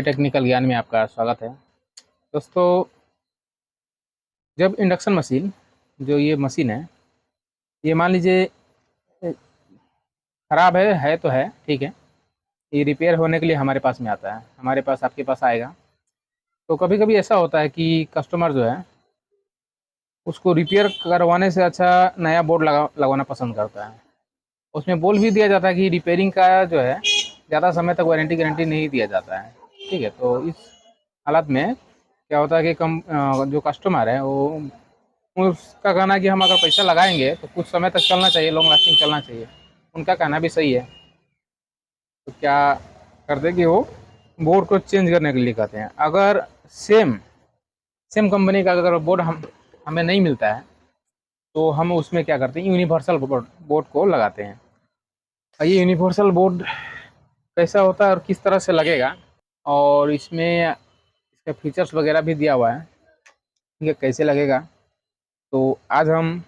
Technical ज्ञान में आपका स्वागत है। दोस्तों, जब इंडक्शन मशीन जो ये मशीन है, ये मान लीजिए ख़राब है तो है, ठीक है। ये रिपेयर होने के लिए हमारे पास में आता है, हमारे पास आपके पास आएगा। तो कभी-कभी ऐसा होता है कि कस्टमर जो है, उसको रिपेयर करवाने से अच्छा नया बोर्ड लगवाना पसंद करता है। उसमें बोल भी दिया जाता है कि रिपेयरिंग का जो है, ज़्यादा समय तक वारंटी गारंटी नहीं दिया जाता है, ठीक है। तो इस हालत में क्या होता है कि जो कस्टमर है वो उसका कहना है कि हम अगर पैसा लगाएंगे तो कुछ समय तक चलना चाहिए, लॉन्ग लास्टिंग चलना चाहिए। उनका कहना भी सही है। तो क्या करते हैं कि वो बोर्ड को चेंज करने के लिए कहते हैं। अगर सेम सेम कंपनी का अगर बोर्ड हमें नहीं मिलता है तो हम उसमें क्या करते हैं, यूनिवर्सल बोर्ड को लगाते हैं। और ये यूनिवर्सल बोर्ड कैसा होता है और किस तरह से लगेगा, और इसमें इसका फीचर्स वगैरह भी दिया हुआ है, ठीक है, कैसे लगेगा। तो आज हम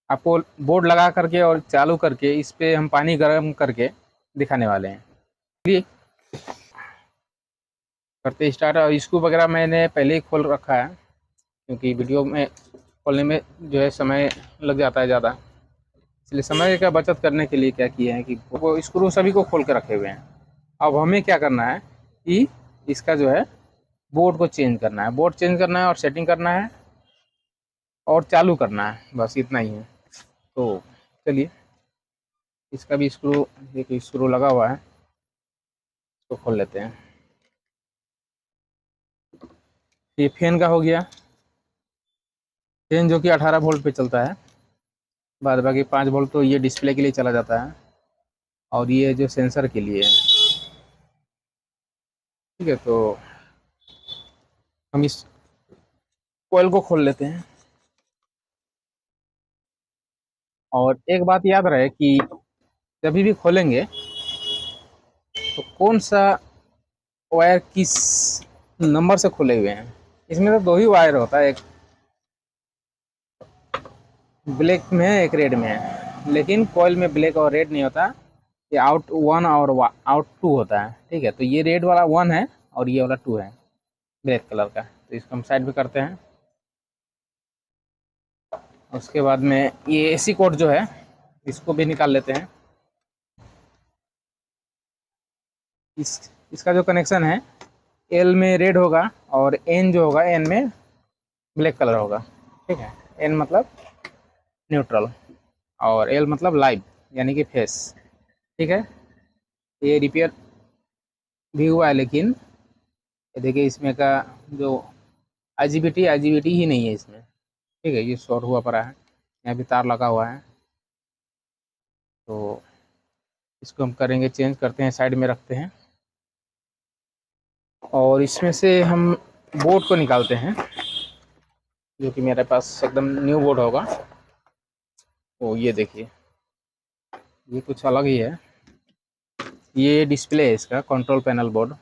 आपको बोर्ड लगा करके और चालू करके इस पे हम पानी गर्म करके दिखाने वाले हैं। चलिए करते स्टार्ट। और स्क्रू वगैरह मैंने पहले ही खोल रखा है, क्योंकि वीडियो में खोलने में जो है समय लग जाता है ज़्यादा, इसलिए समय का बचत करने के लिए क्या किए हैं कि वो स्क्रू सभी को खोल के रखे हुए हैं। अब हमें क्या करना है कि इसका जो है बोर्ड को चेंज करना है, बोर्ड चेंज करना है और सेटिंग करना है और चालू करना है, बस इतना ही है। तो चलिए, इसका भी स्क्रू, एक स्क्रू लगा हुआ है, इसको खोल लेते हैं। ये फैन का हो गया, फैन जो कि 18 वोल्ट पे चलता है। बाद बाकी 5 वोल्ट तो ये डिस्प्ले के लिए चला जाता है, और ये जो सेंसर के लिए है, ठीक है। तो हम इस कोयल को खोल लेते हैं। और एक बात याद रहे कि जब भी खोलेंगे तो कौन सा वायर किस नंबर से खुले हुए हैं। इसमें तो दो ही वायर होता है, एक ब्लैक में है, एक रेड में है। लेकिन कॉइल में ब्लैक और रेड नहीं होता, ये आउट वन और आउट टू होता है, ठीक है। तो ये रेड वाला वन है और ये वाला टू है, ब्लैक कलर का। तो इसको हम साइड पे करते हैं। उसके बाद में ये एसी कोड जो है, इसको भी निकाल लेते हैं। इसका जो कनेक्शन है, एल में रेड होगा और एन जो होगा, एन में ब्लैक कलर होगा, ठीक है। एन मतलब न्यूट्रल और एल मतलब लाइव, यानी कि फेस, ठीक है। ये रिपेयर भी हुआ है, लेकिन ये देखिए इसमें का जो आईजीबीटी ही नहीं है इसमें, ठीक है। ये शॉर्ट हुआ पड़ा है, यहाँ भी तार लगा हुआ है। तो इसको हम करेंगे चेंज, करते हैं, साइड में रखते हैं। और इसमें से हम बोर्ड को निकालते हैं, जो कि मेरे पास एकदम न्यू बोर्ड होगा। तो ये देखिए, ये कुछ अलग ही है। ये डिस्प्ले है इसका, कंट्रोल पैनल बोर्ड,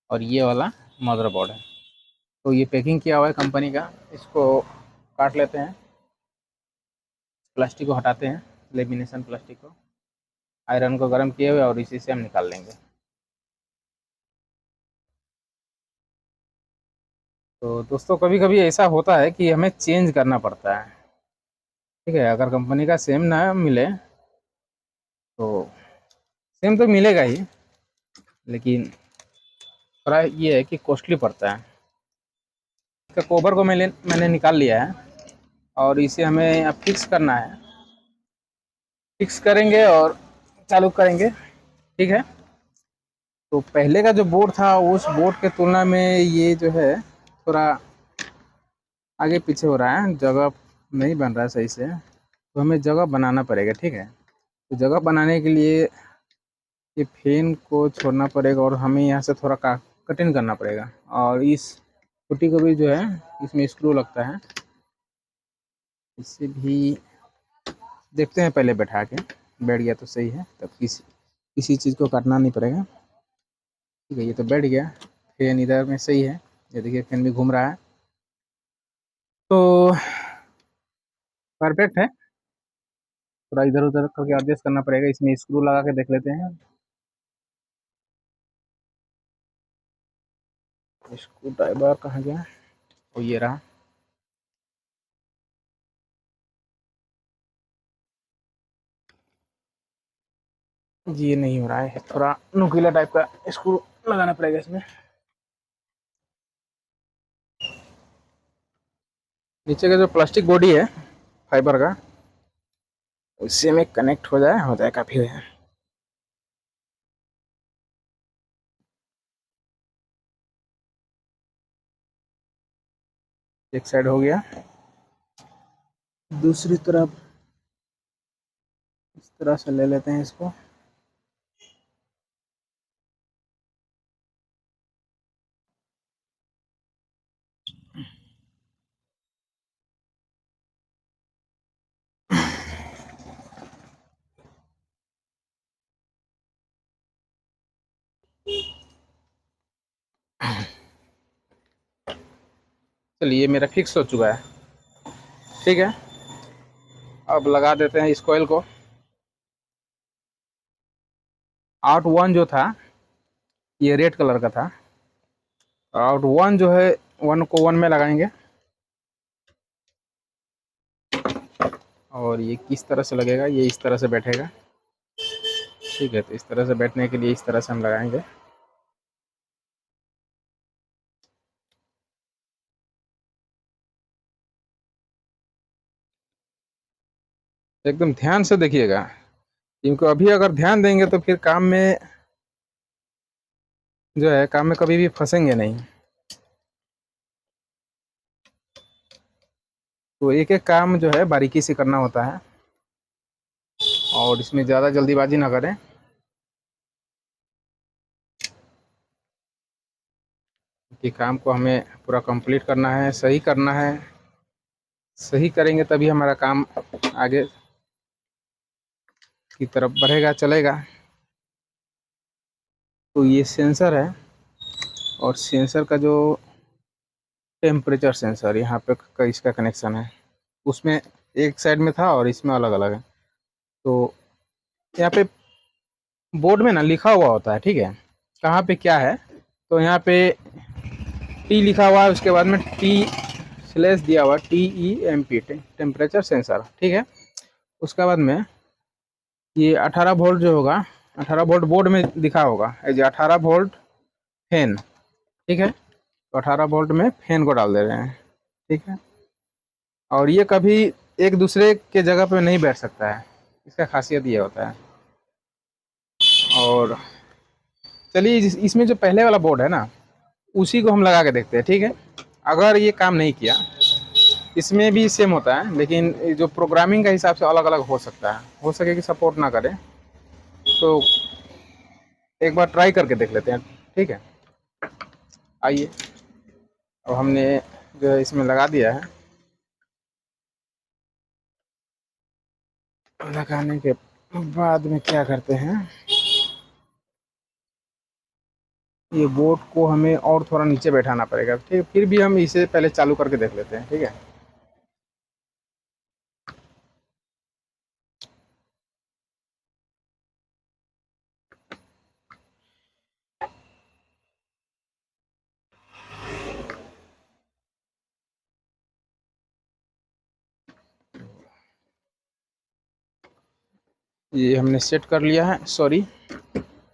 और ये वाला मदरबोर्ड है। तो ये पैकिंग किया हुआ है कंपनी का। इसको काट लेते हैं, प्लास्टिक को हटाते हैं, लेमिनेशन प्लास्टिक को, आयरन को गर्म किए हुए, और इसी से हम निकाल लेंगे। तो दोस्तों, कभी कभी ऐसा होता है कि हमें चेंज करना पड़ता है, ठीक है। अगर कंपनी का सेम ना मिले तो सेम तो मिलेगा ही, लेकिन थोड़ा ये है कि कॉस्टली पड़ता है। इसका कवर को मैंने निकाल लिया है, और इसे हमें अब फिक्स करना है। फिक्स करेंगे और चालू करेंगे, ठीक है। तो पहले का जो बोर्ड था, उस बोर्ड के तुलना में ये जो है थोड़ा आगे पीछे हो रहा है, जगह नहीं बन रहा है सही से। तो हमें जगह बनाना पड़ेगा, ठीक है। तो जगह बनाने के लिए ये फैन को छोड़ना पड़ेगा, और हमें यहाँ से थोड़ा कटिंग करना पड़ेगा। और इस पुट्टी को भी जो है, इसमें स्क्रू लगता है, इससे भी देखते हैं पहले बैठा के। बैठ गया तो सही है, तब किसी चीज़ को काटना नहीं पड़ेगा, ठीक है। ये तो बैठ गया। फैन इधर में सही है, ये देखिए फैन भी घूम रहा है, तो परफेक्ट है। थोड़ा इधर उधर करके एडजस्ट करना पड़ेगा। इसमें स्क्रू लगा के देख लेते हैं। स्क्रू ड्राइवर कहाँ गया? वो ये रहा। जी ये नहीं हो रहा है, थोड़ा नुकीला टाइप का स्क्रू लगाना पड़ेगा इसमें। नीचे का जो प्लास्टिक बॉडी है फाइबर का, उससे में कनेक्ट हो जाए काफ़ी है। एक साइड हो गया, दूसरी तरफ इस तरह से ले लेते हैं इसको। चलिए मेरा फिक्स हो चुका है, ठीक है। अब लगा देते हैं इस कॉइल को। आउट वन जो था ये रेड कलर का था, आउट वन जो है वन को वन में लगाएंगे। और ये किस तरह से लगेगा, ये इस तरह से बैठेगा, ठीक है। तो इस तरह से बैठने के लिए इस तरह से हम लगाएंगे। एकदम ध्यान से देखिएगा, क्योंकि अभी अगर ध्यान देंगे तो फिर काम में जो है, काम में कभी भी फंसेंगे नहीं। तो एक एक काम जो है बारीकी से करना होता है, और इसमें ज़्यादा जल्दीबाजी ना करें। कि काम को हमें पूरा कंप्लीट करना है, सही करना है। सही करेंगे तभी हमारा काम आगे की तरफ बढ़ेगा, चलेगा। तो ये सेंसर है, और सेंसर का जो टेम्परेचर सेंसर यहाँ पे का इसका कनेक्शन है, उसमें एक साइड में था और इसमें अलग अलग है। तो यहाँ पे बोर्ड में ना लिखा हुआ होता है, ठीक है, कहाँ पे क्या है। तो यहाँ पे टी लिखा हुआ है, उसके बाद में टी स्लैश दिया हुआ, TEMP टेम्परेचर सेंसर, ठीक है। उसके बाद में ये 18 वोल्ट जो होगा, 18 वोल्ट बोर्ड में दिखा होगा एज 18 वोल्ट फैन, ठीक है। तो 18 वोल्ट में फैन को डाल दे रहे हैं, ठीक है। और ये कभी एक दूसरे के जगह पे नहीं बैठ सकता है, इसका खासियत ये होता है। और चलिए इसमें जो पहले वाला बोर्ड है ना, उसी को हम लगा के देखते हैं, ठीक है। अगर ये काम नहीं किया, इसमें भी सेम होता है, लेकिन जो प्रोग्रामिंग का हिसाब से अलग अलग हो सकता है, हो सके कि सपोर्ट ना करे। तो एक बार ट्राई करके देख लेते हैं, ठीक है। आइए, अब हमने जो है इसमें लगा दिया है। लगाने के बाद में क्या करते हैं, ये बोर्ड को हमें और थोड़ा नीचे बैठाना पड़ेगा, ठीक। फिर भी हम इसे पहले चालू करके देख लेते हैं, ठीक है। ये हमने सेट कर लिया है, सॉरी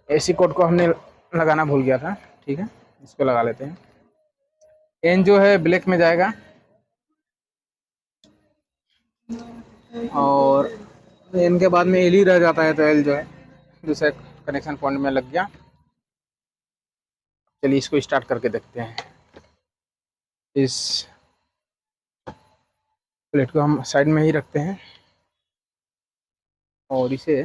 एसी कोड को हमने लगाना भूल गया था, ठीक है। इसको लगा लेते हैं। एन जो है ब्लैक में जाएगा, और एन के बाद में एल ही रह जाता है, तो एल जो है दूसरे कनेक्शन पॉइंट में लग गया। चलिए इसको स्टार्ट करके देखते हैं। इस प्लेट को हम साइड में ही रखते हैं, और इसे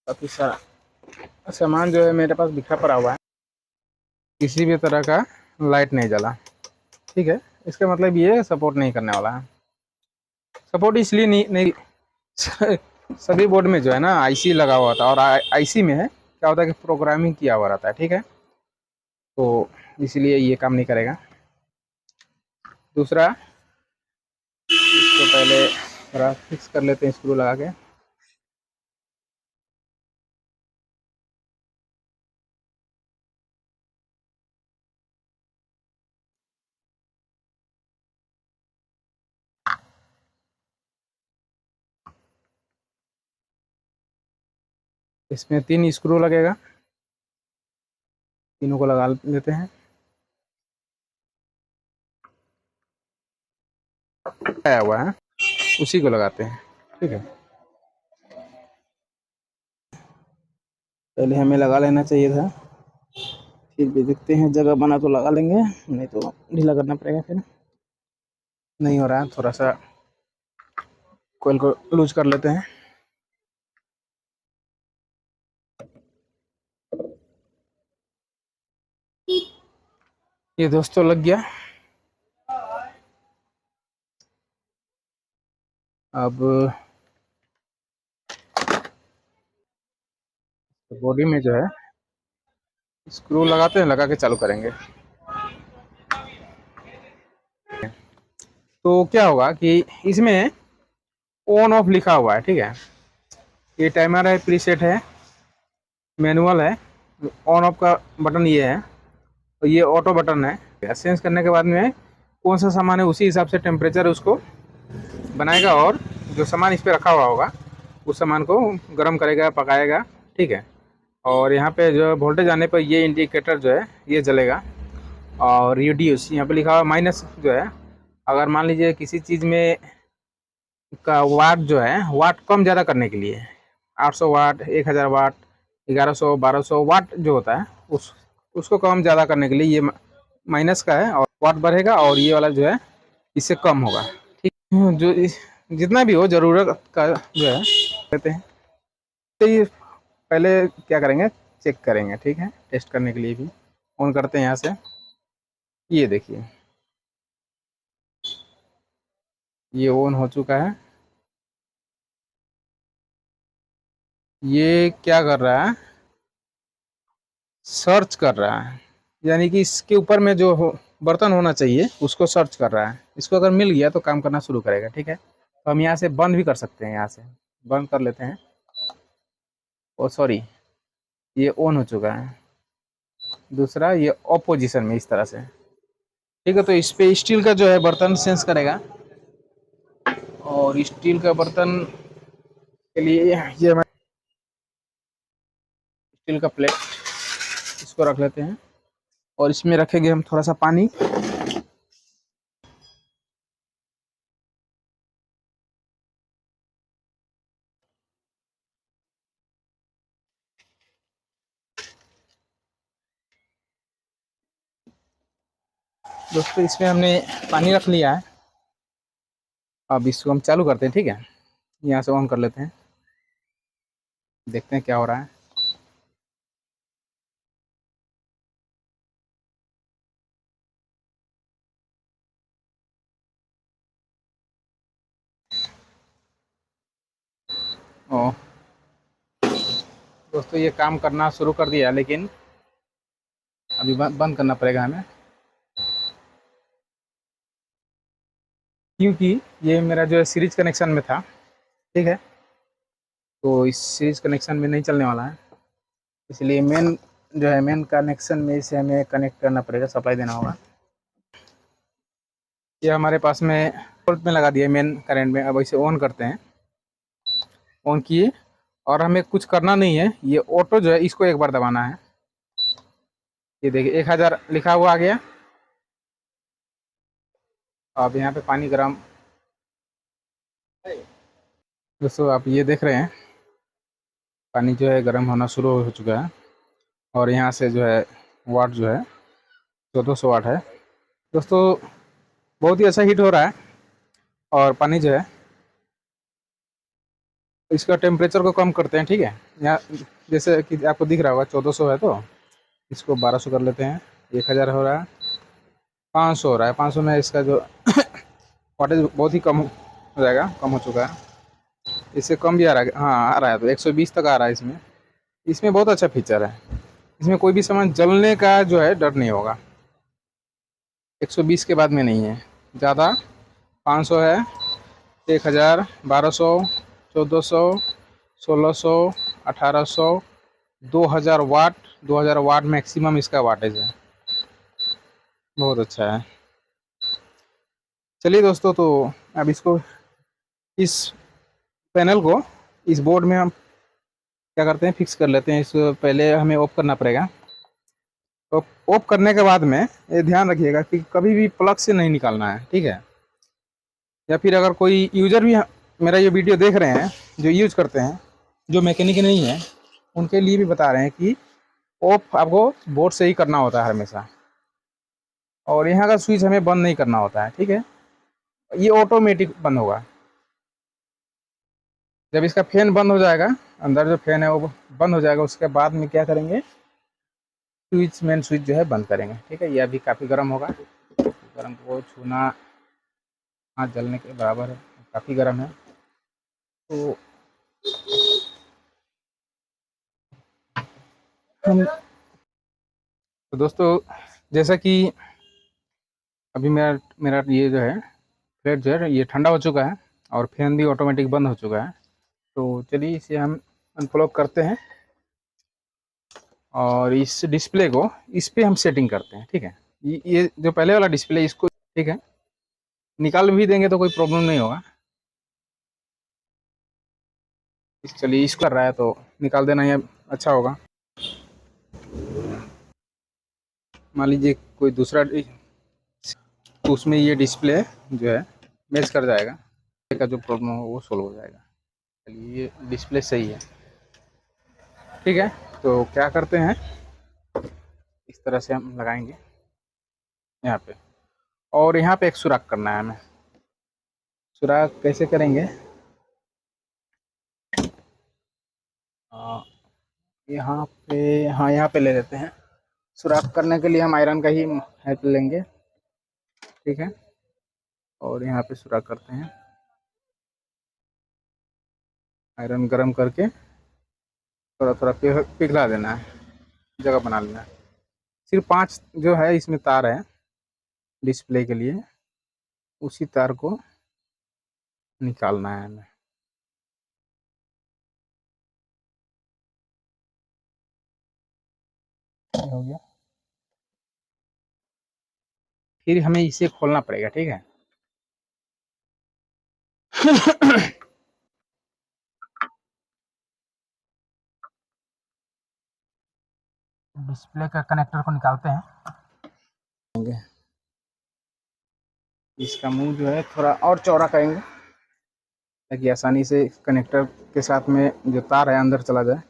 काफ़ी सारा सामान जो है मेरे पास बिखरा पड़ा हुआ है, किसी भी तरह का लाइट नहीं जला, ठीक है। इसका मतलब ये सपोर्ट नहीं करने वाला है। सपोर्ट इसलिए नहीं सभी बोर्ड में जो है ना आईसी लगा हुआ था, और आईसी में है क्या होता है कि प्रोग्रामिंग किया हुआ रहता है, ठीक है। तो इसलिए ये काम नहीं करेगा। दूसरा, इसको पहले थोड़ा फिक्स कर लेते हैं स्क्रू लगा के। इसमें 3 स्क्रू लगेगा, तीनों को लगा लेते हैं। आया हुआ है, उसी को लगाते हैं। ठीक है, पहले हमें लगा लेना चाहिए था, फिर भी देखते हैं, जगह बना तो लगा लेंगे, नहीं तो ढीला करना पड़ेगा फिर। नहीं हो रहा है, थोड़ा सा कोयल को लूज कर लेते हैं। ये दोस्तों लग गया। अब बॉडी में जो है स्क्रू लगाते हैं, लगा के चालू करेंगे। तो क्या होगा कि इसमें ऑन ऑफ लिखा हुआ है, ठीक है। ये टाइमर है, प्रीसेट है, मैनुअल है। ऑन ऑफ का बटन ये है, और ये ऑटो बटन है। सेंस करने के बाद में कौन सा सामान है उसी हिसाब से टेम्परेचर उसको बनाएगा, और जो सामान इस पर रखा हुआ होगा उस सामान को गर्म करेगा, पकाएगा। ठीक है, और यहाँ पे जो वोल्टेज आने पर ये इंडिकेटर जो है ये जलेगा। और रिड्यूस यहाँ पे लिखा हुआ माइनस जो है, अगर मान लीजिए किसी चीज़ में का वाट जो है, वाट कम ज़्यादा करने के लिए 800 वाट, 1000 वाट, 1100, 1200 वाट जो होता है उसको कम ज़्यादा करने के लिए ये माइनस का है, और वाट बढ़ेगा, और ये वाला जो है इससे कम होगा। ठीक, जो जितना भी हो ज़रूरत का जो है कहते हैं। तो ये पहले क्या करेंगे, चेक करेंगे। ठीक है, टेस्ट करने के लिए भी ऑन करते हैं यहाँ से। ये देखिए, ये ऑन हो चुका है। ये क्या कर रहा है, सर्च कर रहा है, यानी कि इसके ऊपर में जो बर्तन होना चाहिए उसको सर्च कर रहा है। इसको अगर मिल गया तो काम करना शुरू करेगा। ठीक है, तो हम यहाँ से बंद भी कर सकते हैं, यहाँ से बंद कर लेते हैं। ओ सॉरी, ये ऑन हो चुका है। दूसरा ये ऑफ पोजीशन में इस तरह से। ठीक है, तो इस पे स्टील का जो है बर्तन सेंस करेगा, और स्टील का बर्तन के लिए ये मैं स्टील का प्लेट इसको रख लेते हैं, और इसमें रखेंगे हम थोड़ा सा पानी। दोस्तों इसमें हमने पानी रख लिया है। अब इसको हम चालू करते हैं। ठीक है, यहाँ से ऑन कर लेते हैं, देखते हैं क्या हो रहा है। ओ दोस्तों, ये काम करना शुरू कर दिया, लेकिन अभी बंद करना पड़ेगा हमें, क्योंकि ये मेरा जो है सीरीज कनेक्शन में था। ठीक है, तो इस सीरीज कनेक्शन में नहीं चलने वाला है, इसलिए मेन जो है मेन कनेक्शन में इसे हमें कनेक्ट करना पड़ेगा, सप्लाई देना होगा। ये हमारे पास में वोल्ट में लगा दिया मेन करंट में। अब इसे ऑन करते हैं, ऑन किए, और हमें कुछ करना नहीं है, ये ऑटो जो है इसको एक बार दबाना है। ये देखिए 1000 लिखा हुआ आ गया। अब यहाँ पे पानी गर्म, दोस्तों आप ये देख रहे हैं पानी जो है गर्म होना शुरू हो चुका है, और यहाँ से जो है वाट जो है 1400 वाट है। दोस्तों बहुत ही अच्छा हीट हो रहा है, और पानी जो है इसका टेम्परेचर को कम करते हैं। ठीक है, यहाँ जैसे कि आपको दिख रहा होगा 1400 है, तो इसको 1200 कर लेते हैं। 1000 हो रहा है, 500 हो रहा है। 500 में इसका जो वाटेज बहुत ही कम हो जाएगा, कम हो चुका है। इससे कम भी आ रहा है, हाँ आ रहा है, तो 120 तक आ रहा है इसमें। इसमें बहुत अच्छा फीचर है, इसमें कोई भी सामान जलने का जो है डर नहीं होगा। 120 के बाद में नहीं है ज़्यादा। 500 है, 1000, 1200, 1400, 1600, 1800, 2000 वाट। 2000 वाट मैक्सिमम इसका वाटेज है, बहुत अच्छा है। चलिए दोस्तों, तो अब इसको, इस पैनल को इस बोर्ड में हम क्या करते हैं, फिक्स कर लेते हैं इसको। पहले हमें ऑफ करना पड़ेगा। तो ऑफ करने के बाद में ये ध्यान रखिएगा कि कभी भी प्लग से नहीं निकालना है, ठीक है। या फिर अगर कोई यूज़र भी मेरा ये वीडियो देख रहे हैं, जो यूज़ करते हैं, जो मैकेनिक नहीं है, उनके लिए भी बता रहे हैं कि ऑफ आपको बोर्ड से ही करना होता है हमेशा, और यहाँ का स्विच हमें बंद नहीं करना होता है, ठीक है। ये ऑटोमेटिक बंद होगा। जब इसका फैन बंद हो जाएगा, अंदर जो फैन है वो बंद हो जाएगा, उसके बाद में क्या करेंगे, स्विच, मेन स्विच जो है बंद करेंगे, ठीक है। ये अभी काफ़ी गर्म होगा, गर्म को छूना हाथ जलने के बराबर है, काफ़ी गर्म है। तो हम तो दोस्तों, जैसा कि अभी मेरा मेरा ये जो है फ्लैट जो है ये ठंडा हो चुका है, और फैन भी ऑटोमेटिक बंद हो चुका है। तो चलिए इसे हम अनप्लग करते हैं, और इस डिस्प्ले को इस पे हम सेटिंग करते हैं, ठीक है। ये जो पहले वाला डिस्प्ले, इसको ठीक है निकाल भी देंगे तो कोई प्रॉब्लम नहीं होगा। चलिए इसको कर रहा है तो निकाल देना ये अच्छा होगा। मान लीजिए कोई दूसरा तो उसमें ये डिस्प्ले जो है मैच कर जाएगा, का जो प्रॉब्लम हो वो सोल्व हो जाएगा। चलिए ये डिस्प्ले सही है, ठीक है। तो क्या करते हैं, इस तरह से हम लगाएंगे यहाँ पे, और यहाँ पे एक सुराख करना है हमें। सुराख कैसे करेंगे, यहाँ पे, हाँ यहाँ पे ले लेते हैं। सुराख करने के लिए हम आयरन का ही हेल्प लेंगे, ठीक है। और यहाँ पे सुराख करते हैं, आयरन गरम करके थोड़ा थोड़ा पिघला देना है, जगह बना लेना है। सिर्फ 5 जो है इसमें तार है डिस्प्ले के लिए, उसी तार को निकालना है हमें। हो गया, फिर हमें इसे खोलना पड़ेगा, ठीक है। डिस्प्ले का कनेक्टर को निकालते हैं, इसका मुंह जो है थोड़ा और चौड़ा करेंगे ताकि आसानी से कनेक्टर के साथ में जो तार है अंदर चला जाए।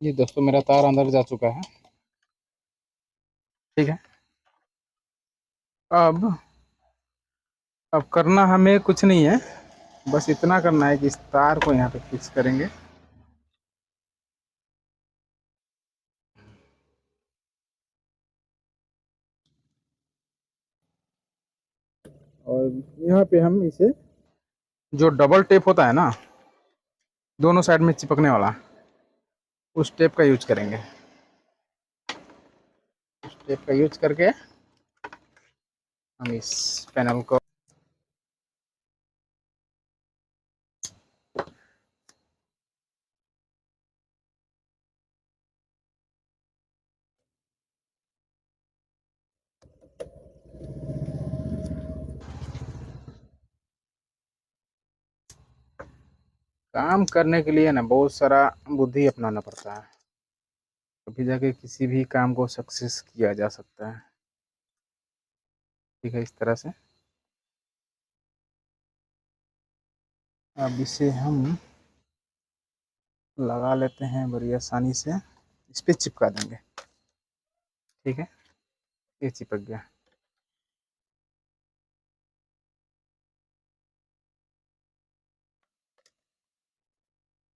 ये दोस्तों मेरा तार अंदर जा चुका है, ठीक है। अब अब करना हमें कुछ नहीं है, बस इतना करना है कि इस तार को यहाँ पे फिक्स करेंगे। और यहाँ पे हम इसे, जो डबल टेप होता है ना दोनों साइड में चिपकने वाला, उस टेप का यूज करेंगे। उस टेप का यूज करके हम इस पैनल को, काम करने के लिए ना बहुत सारा बुद्धि अपनाना पड़ता है, तभी जाके किसी भी काम को सक्सेस किया जा सकता है, ठीक है। इस तरह से अब इसे हम लगा लेते हैं बड़ी आसानी से, इस पे चिपका देंगे, ठीक है। ये चिपक गया।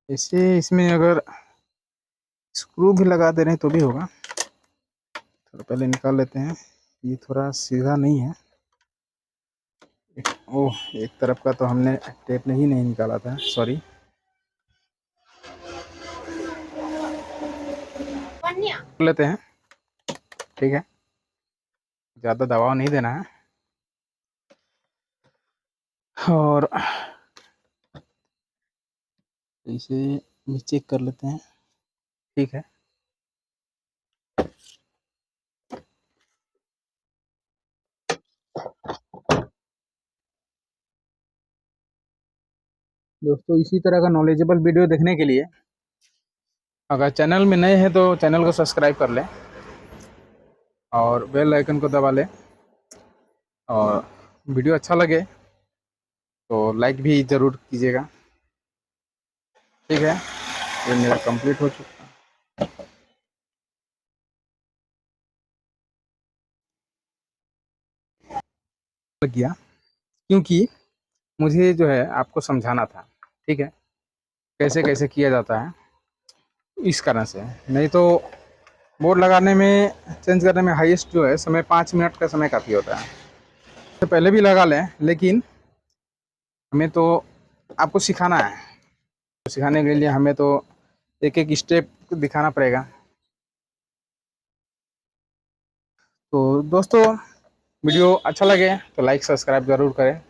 इसे इसमें अगर स्क्रू भी लगा दे रहे हैं तो भी होगा। थोड़ा पहले निकाल लेते हैं, ये थोड़ा सीधा नहीं है। ओह, एक तरफ का तो हमने टेप नहीं निकाला था, सॉरी। लेते हैं, ठीक है। ज़्यादा दबाव नहीं देना है। और इसे भी चेक कर लेते हैं। ठीक है। दोस्तों, इसी तरह का नॉलेजेबल वीडियो देखने के लिए अगर चैनल में नए हैं तो चैनल को सब्सक्राइब कर लें और बेल आइकन को दबा लें, और वीडियो अच्छा लगे तो लाइक भी ज़रूर कीजिएगा। ठीक है, ये मेरा कंप्लीट हो चुका गया, क्योंकि मुझे जो है आपको समझाना था। ठीक है, कैसे कैसे किया जाता है, इस कारण से। नहीं तो बोर्ड लगाने में, चेंज करने में हाईएस्ट जो है समय 5 मिनट का समय काफ़ी होता है। तो पहले भी लगा लें, लेकिन हमें तो आपको सिखाना है, तो सिखाने के लिए हमें तो एक एक स्टेप दिखाना पड़ेगा। तो दोस्तों, वीडियो अच्छा लगे तो लाइक सब्सक्राइब ज़रूर करें।